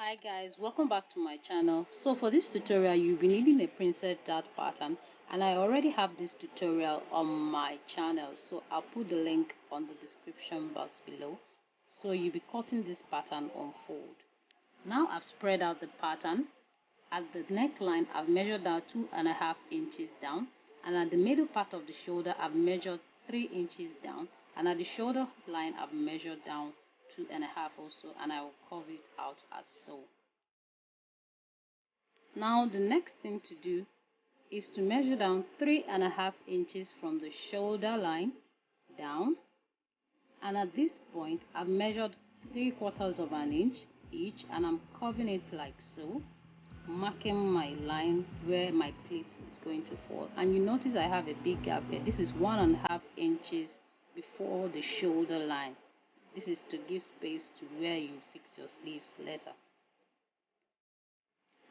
Hi guys, welcome back to my channel. So for this tutorial you'll be needing a princess dart pattern, and I already have this tutorial on my channel, so I'll put the link on the description box below. So you'll be cutting this pattern on fold. Now I've spread out the pattern. At the neckline I've measured down 2.5 inches down, and at the middle part of the shoulder I've measured 3 inches down, and at the shoulder line I've measured down 2.5 also, and I will curve it out as so. Now the next thing to do is to measure down 3.5 inches from the shoulder line down, and at this point I've measured 3/4 of an inch each, and I'm curving it like so, marking my line where my pleats is going to fall. And you notice I have a big gap here. This is 1.5 inches before the shoulder line. This is to give space to where you fix your sleeves later.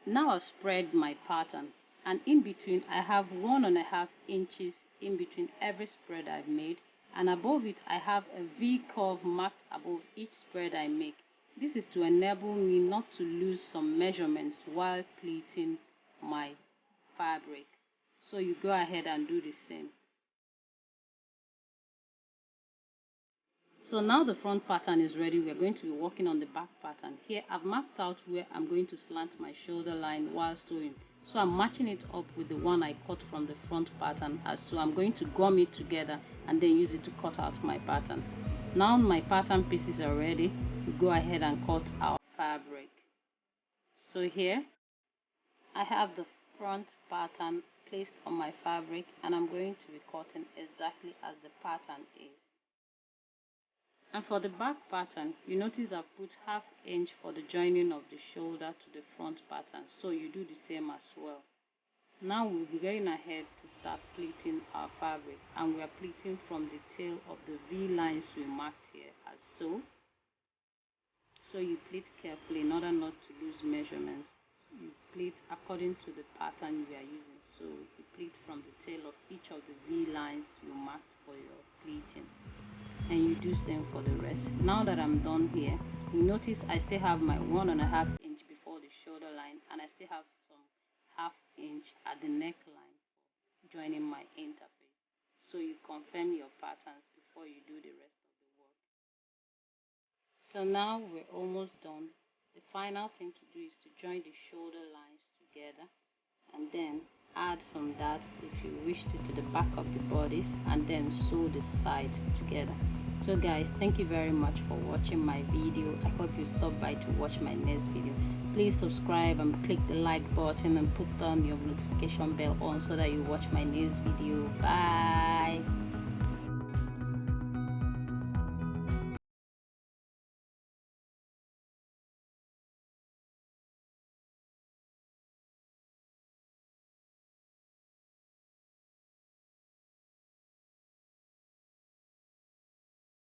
Now I've spread my pattern, and in between I have 1.5 inches in between every spread I've made, and above it I have a V curve marked above each spread I make. This is to enable me not to lose some measurements while pleating my fabric. So you go ahead and do the same. So now the front pattern is ready. We're going to be working on the back pattern. Here I've marked out where I'm going to slant my shoulder line while sewing. So I'm matching it up with the one I cut from the front pattern, as so I'm going to gum it together and then use it to cut out my pattern. Now my pattern pieces are ready. We go ahead and cut our fabric. So here I have the front pattern placed on my fabric, and I'm going to be cutting exactly as the pattern is. And for the back pattern, you notice I've put 1/2 inch for the joining of the shoulder to the front pattern, so you do the same as well. Now we'll be going ahead to start pleating our fabric, and we are pleating from the tail of the V lines we marked here as so. So you pleat carefully in order not to lose measurements. You pleat according to the pattern you are using, so you pleat from the tail of each of the V lines you marked for your pleating, and you do same for the rest. Now that I'm done here, you notice I still have my 1.5 inch before the shoulder line, and I still have some 1/2 inch at the neckline for joining my interface. So you confirm your patterns before you do the rest of the work. So now we're almost done. The final thing to do is to join the shoulder lines together, and then add some darts if you wish to the back of the bodice, and then sew the sides together. So guys, thank you very much for watching my video. I hope you stop by to watch my next video. Please subscribe and click the like button and put on your notification bell on so that you watch my next video. Bye.